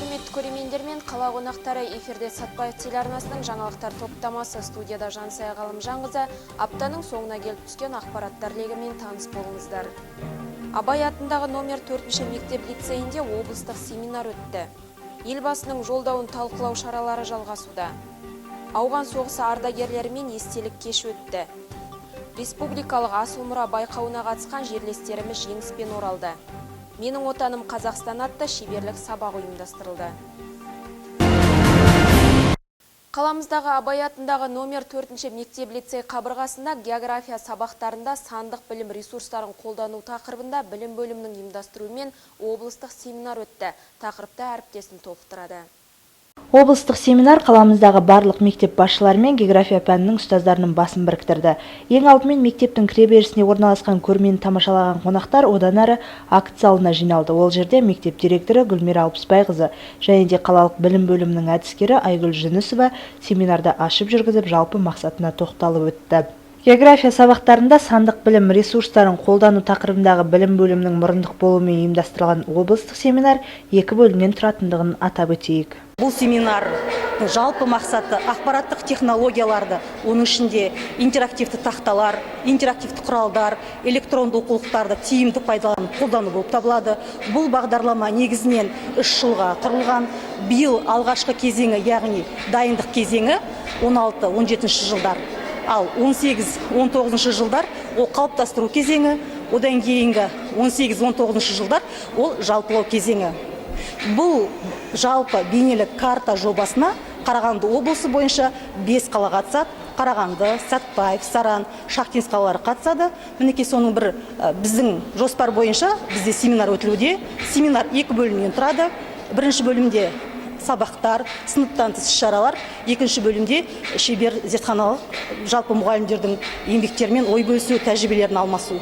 құрметті көрермендер мен қала қонақтары, эфирде Сатпаев телеарнасының жаңалықтар топтамасы, студияда Жансая Ғалымжанқызы. Аптаның соңына келіп түскен ақпараттар легімен таныс болыңыздар. Абай атындағы номер 4 мектеп лицейінде облыстық семинар өтті. Елбасының жолдауын талқылау шаралары жалғасуда. Ауған соғысы ардагерлерімен естелік кеш өтті. Республикалық асыл мұра байқауына қатысқан жерлестеріміз жеңіспен оралды. Менің отаным Қазақстан атты шеберлік сабақ ұйымдастырылды. Қаламыздағы Абай атындағы номер 4 мектеп лицей қабырғасында география сабақтарында сандық білім ресурстарын қолдану тақырыбында білім бөлімінің ұйымдастыруымен облыстық семинар өтті. Тақырыпты әріптесім толықтырады. Облыстық семинар қаламыздағы барлық мектеп басшылары мен география пәнінің ұстаздарының басын біріктірді. Ең алдымен мектептің кіреберісіне орналасқан көрмені тамашалаған қонақтар одан әрі акт залына жиналды. Ол жерде мектеп директоры Гүлмира Алпысбайқызы және де қалалық білім бөлімінің әдіскері Айгүл Жүнісова семинарды ашып жүргізіп, жалпы мақсатына тоқталып өтті. География сабақтарында сандық білім ресурстарын қолдану тақырыбындағы білім бөлімінің мұрындық болуымен ұйымдастырылған облыстық семинар екі бөлімнен тұратындығын атап өтейік. Бұл семинар жалпы мақсаты ақпараттық технологияларды, оның ішінде интерактивті тақталар, интерактивті құралдар, электронды оқулықтарды тиімді қолдану болып табылады. Бұл бағдарлама негізінен 3 жылға құрылған. Биыл алғашқы кезеңі, яғни дайындық кезеңі 16-17 жылдар. Ал 18-19 жылдар ол қалыптастыру кезеңі, одан кейінгі 18-19 жылдар ол жалпылау кезеңі. Бұл жалпы бейнелік карта жобасына Қарағанды облысы бойынша 5 қала қатысады. Қарағанды, Сәтпаев, Саран, Шахтинск қалалары қатысады. Мінекей соның бір біздің жоспар бойынша бізде семинар өтілуде. Семинар 2 бөлімнен тұрады. Бірінші бөлімде сабақтар, сыныптан тыс шаралар, екінші бөлімде шебер зертханалық жалпы мұғалімдердің еңбектерімен ой бөлісу, тәжірибелерін алмасу.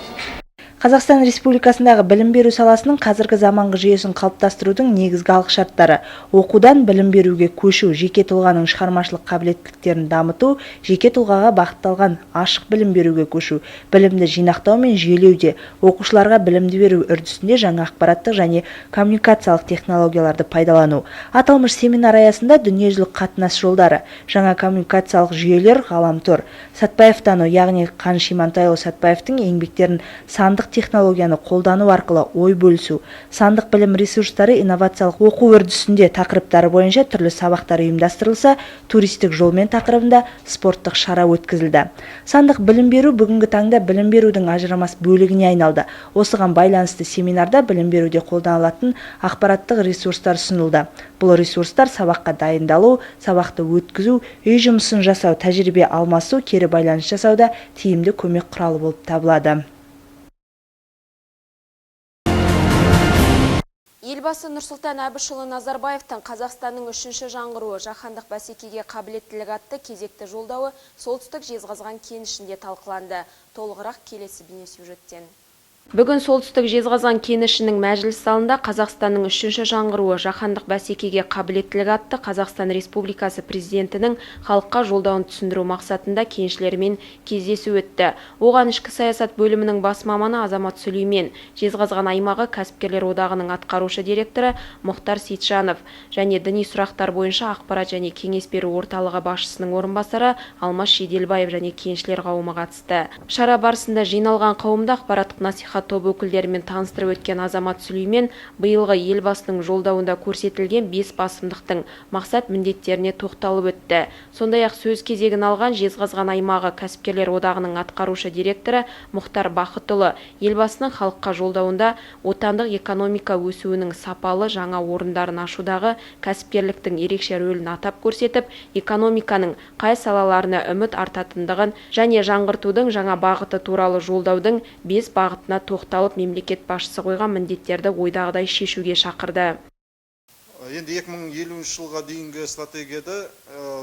Қазақстан Республикасындағы білім беру саласының қазіргі заманғы жүйесін қалыптастырудың негізгі алғышарттары: оқудан білім беруге көшу, жеке тұлғаның шығармашылық қабілеттіліктерін дамыту, жеке тұлғаға бағытталған ашық білім беруге көшу, білімді жинақтау мен жүйелеуде, оқушыларға білімді беру үрдісінде жаңа ақпараттық және коммуникациялық технологияларды пайдалану. Аталмыш семинар аясында дүниежүзілік қатынас жолдары, жаңа коммуникациялық жүйелер, ғаламтор, Сәтпаевтану, яғни Қаныш Имантайұлы Сәтпаевтың еңбектерін сандық технологияны қолдану арқылы ой бөлісу, сандық білім ресурстары инновациялық оқу үрдісінде тақырыптары бойынша түрлі сабақтар ұйымдастырылса, туристік жолмен тақырыбында спорттық шара өткізілді. Сандық білім беру бүгінгі таңда білім берудің ажырамас бөлігіне айналды. Осыған байланысты семинарда білім беруде қолданылатын ақпараттық ресурстар ұсынылды. Бұл ресурстар сабаққа дайындалу, сабақты өткізу, үй жұмысын жасау, тәжірибе алмасу, кері байланыс жасауда тиімді көмек құралы болып табылады. Елбасы Нұрсұлтан Әбішұлы Назарбаевтың Қазақстанның 3-ші жаңғыруы жаһандық бәсекеге қабілеттілік атты кезекті жолдауы солтүстік Жезқазған кенішінде талқыланды. Толығырақ келесі бейнесюжеттен. Бүгін солтүстік Жезқазған кенішінің мәжіліс залында Қазақстанның 3-ші жаңғыруы жаһандық бәсекеге қабілеттілік атты Қазақстан Республикасы президентінің халыққа жолдауын түсіндіру мақсатында кеншілермен кездесу өтті. Оған ішкі саясат бөлімінің бас маманы Азамат Сүлеймен, Жезқазған аймағы кәсіпкерлер одағының атқарушы директоры Мұхтар Сейтжанов және діни сұрақтар бойынша ақпарат және кеңес беру орталығы басшысының орынбасары Алмас Шеделбаев және кеншілер қауымы қатысты. Шара барысында жиналған қауымды ақпараттық насихат топ өкілдерімен таныстырып өткен Азамат Сүлеймен биылғы елбасының жолдауында көрсетілген 5 басымдықтың мақсат міндеттеріне тоқталып өтті. Сондай-ақ сөз кезегін алған Жезқазған аймағы кәсіпкерлер одағының атқарушы директоры Мұхтар Бақытұлы елбасының халыққа жолдауында отандық экономика өсуінің сапалы жаңа орындарын ашудағы кәсіпкерліктің ерекше рөлін атап көрсетіп, экономиканың қай салаларына үміт артатындығын және жаңғыртудың жаңа бағыты туралы жолдаудың 5 бағытына тоқталып, мемлекет басшысы қойған міндеттерді ойдағыдай шешуге шақырды. Енді 2050 жылға дейінгі стратегияда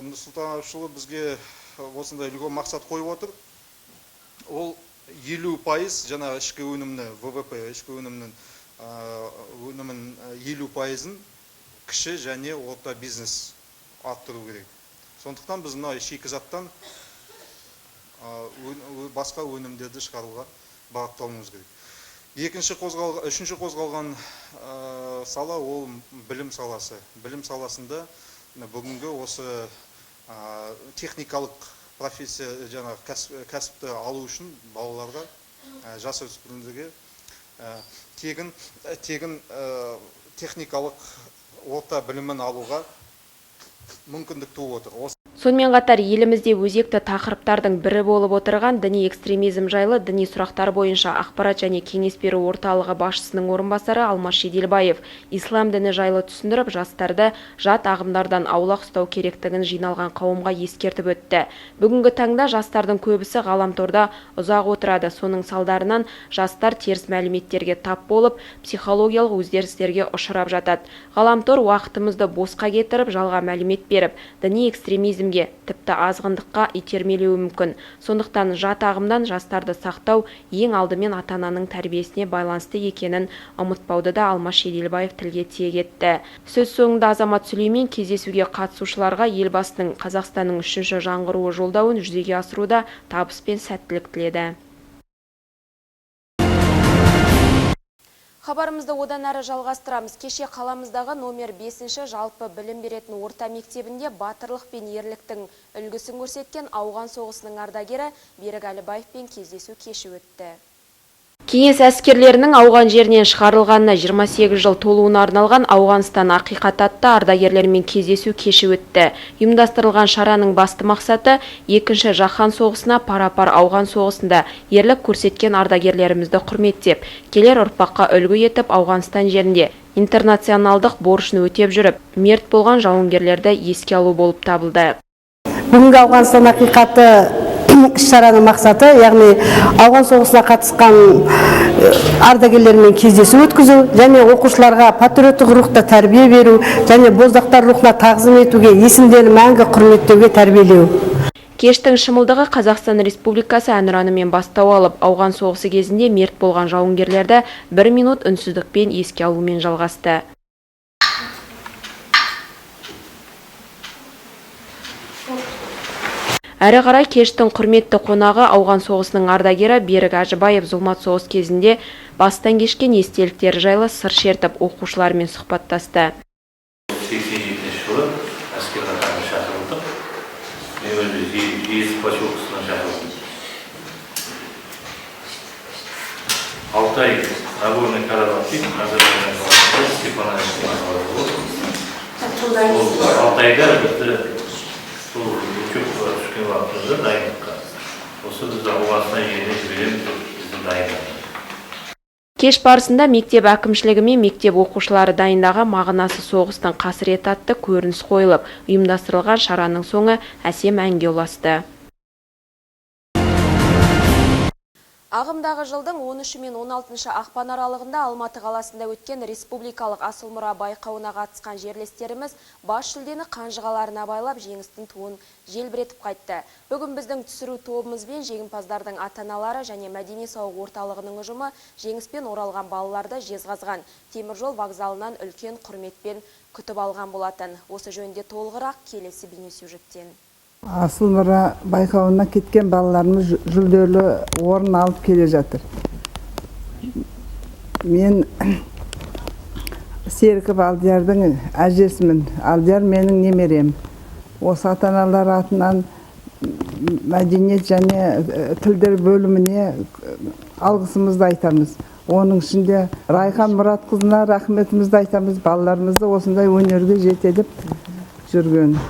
Нұрсұлтан Әбішұлы бізге осындай үлкен мақсат қойып отыр. Ол 50% жаңа ішкі өнімні, ВВП ішкі өнімнің 50%-ын кіші және орта бизнес арттыру керек. Сондықтан біз мына шикізаттан басқа өнімдерді шығаруға бағытталуымыз керек. Үшінші қозғалған сала ол білім саласы. Білім саласында бүгінгі осы техникалық профессия кәсіпті алу үшін балаларға, жасөспірімдерге тегін техникалық орта білімін алуға мүмкіндік туып отыр. Сонымен қатар елімізде өзекті тақырыптардың бірі болып отырған діни экстремизм жайлы діни сұрақтар бойынша ақпарат және кеңес беру орталығы басшысының орынбасары Алмас Шеделбаев ислам діні жайлы түсіндіріп, жастарды жат ағымдардан аулақ ұстау керектігін жиналған қауымға ескертіп өтті. Бүгінгі таңда жастардың көбісі ғаламторда ұзақ отырады. Соның салдарынан жастар теріс мәліметтерге тап болып, психологиялық өзгерістерге ұшырап жатады. Ғаламтор уақытымызды босқа кетіріп, жалға мәлімет беріп, діни экстремизм тіпті азғындыққа итермелеуі мүмкін. Сондықтан жат ағымдан жастарды сақтау ең алдымен ата-ананың тәрбиесіне байланысты екенін ұмытпауды да Алмас Шеделбаев тілге тиек етті. Сөз соңында Азамат Сүлеймен кездесуге қатысушыларға елбасының Қазақстанның 3-ші жаңғыруы жолдауын жүзеге асыруда табыс пен сәттілік тіледі. Хабарымызды одан әрі жалғастырамыз. Кеше қаламыздағы номер 5-ші жалпы білім беретін орта мектебінде батырлық пен ерліктің үлгісін көрсеткен ауған соғысының ардагері Берік Әлібаевпен кездесу кеші өтті. Кеңес әскерлерінің ауған жерінен шығарылғанына 28 жыл толуына арналған Ауғанстан ақиқат атты ардагерлермен кездесу кеші өтті. Ұйымдастырылған шараның басты мақсаты 2-ші жаһан соғысына пара-пар ауған соғысында ерлік көрсеткен ардагерлерімізді құрметтеп, келер ұрпаққа үлгі етіп Ауғанстан жерінде интернационалдық борышын өтеп жүріп, мерт болған жауынгерлерді еске алу болып табылды. Бүгінгі Ауғанстан ақиқаты іс-шараның мақсаты, яғни ауған соғысына қатысқан ардагерлермен кездесу өткізу және оқушыларға патриоттық рухта тәрбие беру және боздақтар рухына тағзым етуге, есімдерін мәңгі құрметтеуге тәрбиелеу. Кештің шымылдығы Қазақстан Республикасы әнұранымен бастау алып, ауған соғысы кезінде мерт болған жауынгерлерді 1 минут үнсіздікпен еске алумен жалғасты. Әрі қарай кештің құрметті қонағы ауған соғысының ардагері Берік Әжібаев зұлмат соғыс кезінде бастан кешкен естеліктері жайлы сыр шертіп оқушылармен сұхбаттасты. 87 жылы әскер қатарына шақырылдық. Мен өзі Жезд поселкесіне шақырылдым. 6 ай Нагорный Карабах дейді, Азербайжан қаласында Степановичтің қаласы болды. 6 айда бізді түскен уақытымызда дайындыққа. Осы бізді Ауғанстан жеріне жібереміз деп бізді дайындады. Кеш барысында мектеп әкімшілігі мен мектеп оқушылары дайындаған мағынасы соғыстың қасіреті атты көрініс қойылып, ұйымдастырылған шараның соңы әсем әнге ұласты. Ағымдағы жылдың 13 мен 16 ақпан аралығында Алматы қаласында өткен республикалық асыл мұра байқауына қатысқан жерлестеріміз бас жүлдені қанжығаларына байлап жеңістің туын желбіретіп қайтты. Бүгін біздің түсіру тобымызбен жеңімпаздардың ата-аналары және мәдени сауық орталығының ұжымы жеңіспен оралған балаларды Жезқазған теміржол вокзалынан үлкен құрметпен күтіп алған болатын. Осы жөнінде толығырақ келесі бейнесюжеттен. Асыл мұра байқауына кеткен балаларымыз жүлделі орын алып келе жатыр. Мен Серіков Алдиярдың әжесімін. Алдияр менің немерем. Осы ата-аналар атынан мәдениет және тілдер бөліміне алғысымызды айтамыз. Оның ішінде Райхан Мұратқызына рахметімізді айтамыз. Балаларымызды осындай өнерге жетелеп жүрген.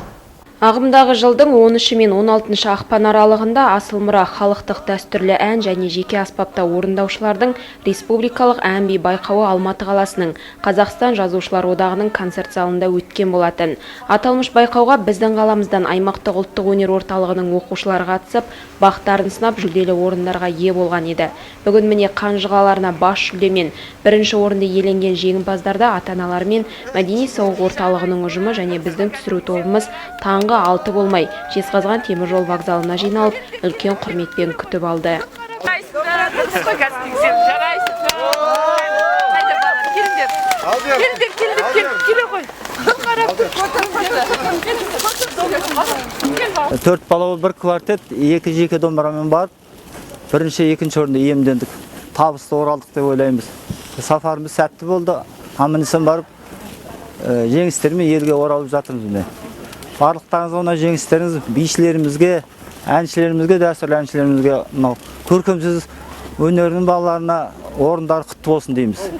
Ағымдағы жылдың 13 мен 16 ақпан аралығында Асыл мұра халықтық дәстүрлі ән және жеке аспапта орындаушылардың республикалық ән-би байқауы Алматы қаласының Қазақстан жазушылар одағының концерт залында өткен болатын. Аталмыш байқауға біздің қаламыздан аймақтық ұлттық өнер орталығының оқушылары қатысып, бақтарын сынап жүлделі орындарға ие болған еді. Бүгін міне қанжығаларына бас жүлдемен бірінші орынды иеленген жеңімпаздарды ата-аналар мен мәдени сауық орталығының ұжымы және біздің түсіру тобымыз таңғы 6 болмай Жезқазған теміржол вокзалына жиналып, үлкен құрметпен күтіп алды. Төрт бала бір квартет, екі жеке домбырамен барып, бірінші, екінші орында иемдендік. табысты оралдық деп ойлаймыз. Сапарымыз сәтті болды. Аман-есен барып, жеңістермен елге оралып жатырмыз міне. Барлықтарыңызға мына жеңістеріңіз бишілерімізге, әншілерімізге, дәстүрлі әншілерімізге, мынау көркемсіз өнерінің балаларына орындары құтты болсын дейміз.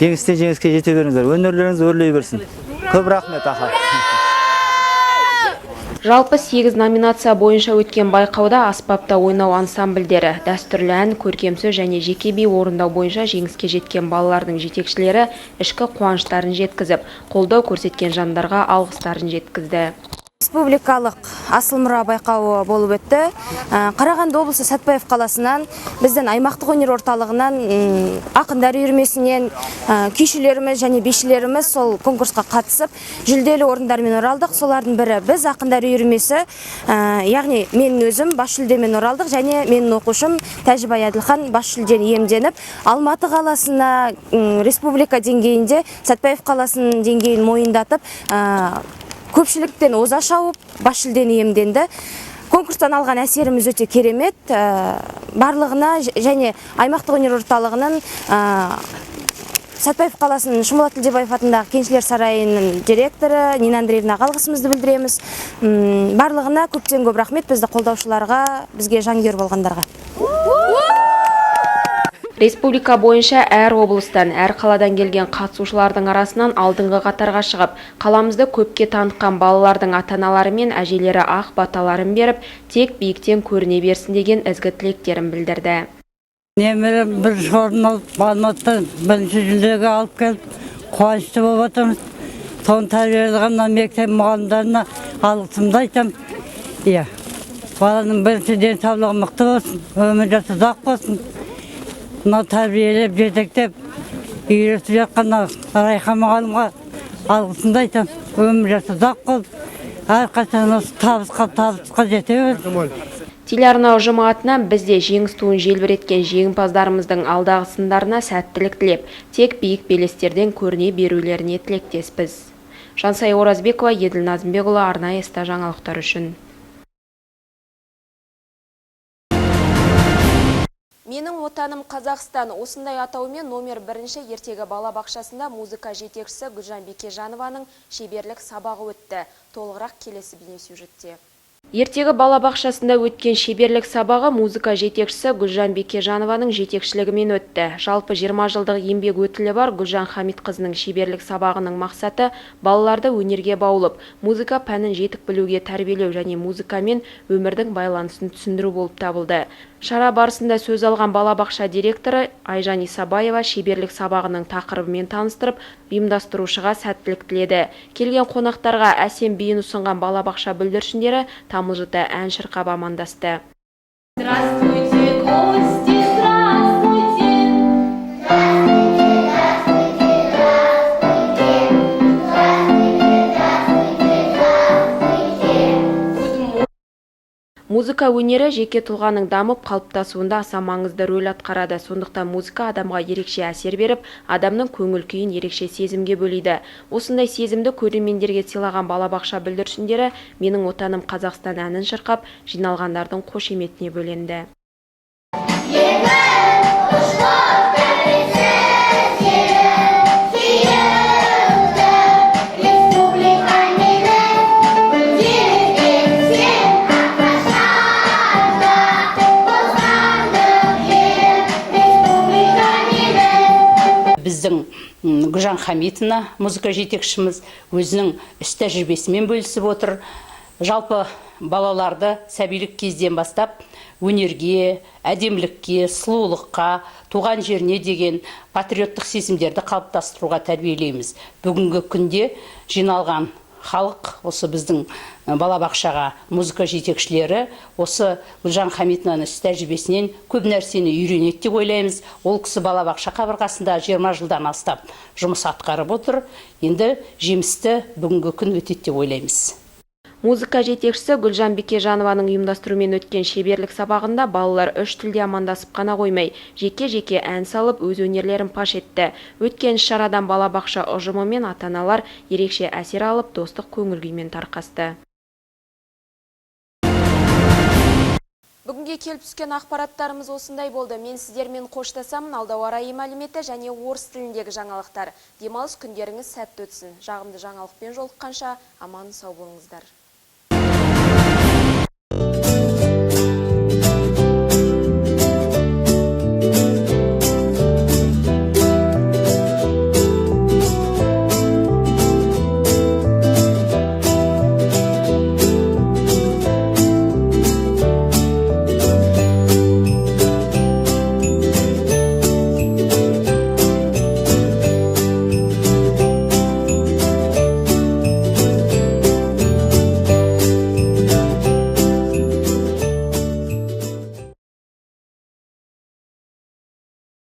Жеңістен жеңіске жете беріңіздер. Өнерлеріңіз өрлей берсін. Көп рахмет, аха. Жалпы 8 номинация бойынша өткен байқауда аспапта ойнау ансамбльдері, дәстүрлі ән, көркемсөз және жеке би орындау бойынша жеңіске жеткен балалардың жетекшілері ішкі қуаныштарын жеткізіп, қолдау көрсеткен жандарға алғыстарын жеткізді. Республикалық асыл мұра байқауы болып өтті. Қарағанды облысы Сәтбаев қаласынан, біздің аймақтық өнер орталығынан, ақындар үйірмесінен күйшілеріміз және бишілеріміз сол конкурсқа қатысып, жүлделі орындармен оралдық. Солардың бірі біз ақындар үйірмесі, яғни мен өзім бас жүлдемен оралдық және менің оқушым Тәжібай Әділхан бас жүлдені иемденіп, Алматы қаласына республика деңгейінде Сәтбаев қаласының деңгейін мойындатып, көпшіліктен оза шауып, бас жүлдені иемденді. Конкурстан алған әсеріміз өте керемет. Барлығына және аймақтық өнер орталығының Сәтбаев қаласының Шымболат Тілдебаев атындағы Кеншілер сарайының директоры Нина Андреевнаға алғысымызды білдіреміз. Барлығына көптен көп рахмет, бізді қолдаушыларға, бізге жанкүйер болғандарға. Республика бойынша әр облыстан, әр қаладан келген қатысушылардың арасынан алдыңғы қатарға шығып, қаламызды көпке танытқан балалардың ата-аналары мен әжелері ақ баталарын беріп, тек биіктен көріне берсін деген ізгі тілектерін білдірді. Немерем бір орын алып, Алматыдан бірінші жүлдеге алып келіп, қуанышты болып отырмыз. Соны тәрбиелеген мектеп мұғалімдеріне алғысымды айтамын. Иә, баланың бірінші денсаулығы мықты болсын, өмір жасы ұзақ болсын. Мынау тәрбиелеп, жетектеп, үйретіп жатқан Райхан мұғалімге алғысымды айтамын. Өмір жасы ұзақ болып, әрқашан осы табысқа жете берсін. Телеарна ұжымы атынан бізде жеңіс туын желбіреткен жеңімпаздарымыздың алдағы сындарына сәттілік тілеп, тек биік белестерден көріне берулеріне тілектеспіз. Жансай Оразбекова, Еділ Назымбекұлы, арнайы СТА жаңалықтар үшін. Менің отаным Қазақстан осындай атауымен номер 1 ертегі балабақшасында музыка жетекшісі Гүлжан Бекежанованың шеберлік сабағы өтті. Толығырақ келесі бейнесюжетте. Ертегі балабақшасында өткен шеберлік сабағы музыка жетекшісі Гүлжан Бекежанованың жетекшілігімен өтті. Жалпы 20 жылдық еңбек өтілі бар Гүлжан Хамитқызының шеберлік сабағының мақсаты балаларды өнерге баулып, музыка пәнін жетік білуге тәрбиелеу және музыкамен өмірдің байланысын түсіндіру болып табылды. Шара барысында сөз алған балабақша директоры Айжан Исабаева шеберлік сабағының тақырыбымен таныстырып, ұйымдастырушыға сәттілік тіледі. Келген қонақтарға әсем биін ұсынған балабақша бүлдіршіндері тамылжыта ән шырқап амандасты. Здравствуйте, гости, Музыка өнері жеке тұлғаның дамып қалыптасуында аса маңызды рөл атқарады. Сондықтан музыка адамға ерекше әсер беріп, адамның көңіл күйін ерекше сезімге бөлейді. Осындай сезімді көрермендерге сыйлаған балабақша бүлдіршіндері «Менің отаным Қазақстан» әнін шырқап, жиналғандардың қошеметіне бөленді. Біздің Гүлжан Хамитовна, музыка жетекшіміз, өзінің іс тәжірибесімен бөлісіп отыр. Жалпы балаларды сәбилік кезден бастап өнерге, әдемілікке, сұлулыққа, туған жеріне деген патриоттық сезімдерді қалыптастыруға тәрбиелейміз. Бүгінгі күнде жиналған халық, осы біздің балабақшаға музыка жетекшілері, осы Гүлжан Хамитовнаның іс тәжірибесінен көп нәрсені үйренеді деп ойлаймыз. Ол кісі балабақша қабырғасында 20 жылдан астап жұмыс атқарып отыр. Енді жемісті бүгінгі күн өтеді деп ойлаймыз. Музыка жетекшісі Гүлжан Бекежанованың ұйымдастыруымен өткен шеберлік сабағында балалар 3 тілде амандасып қана қоймай, жеке-жеке ән салып, өз өнерлерін паш етті. Өткен шарадан балабақша ұжымы мен ата-аналар ерекше әсер алып, достық көңіл күймен тарқасты. Бүгінге келіп түскен ақпараттарымыз осындай болды. Мен сіздермен қоштасамын. Алда ауа райы мәліметі және орыс тіліндегі жаңалықтар. Демалыс күндеріңіз сәтті өтсін. Жағымды жаңалықпен жолыққанша аман сау болыңыздар.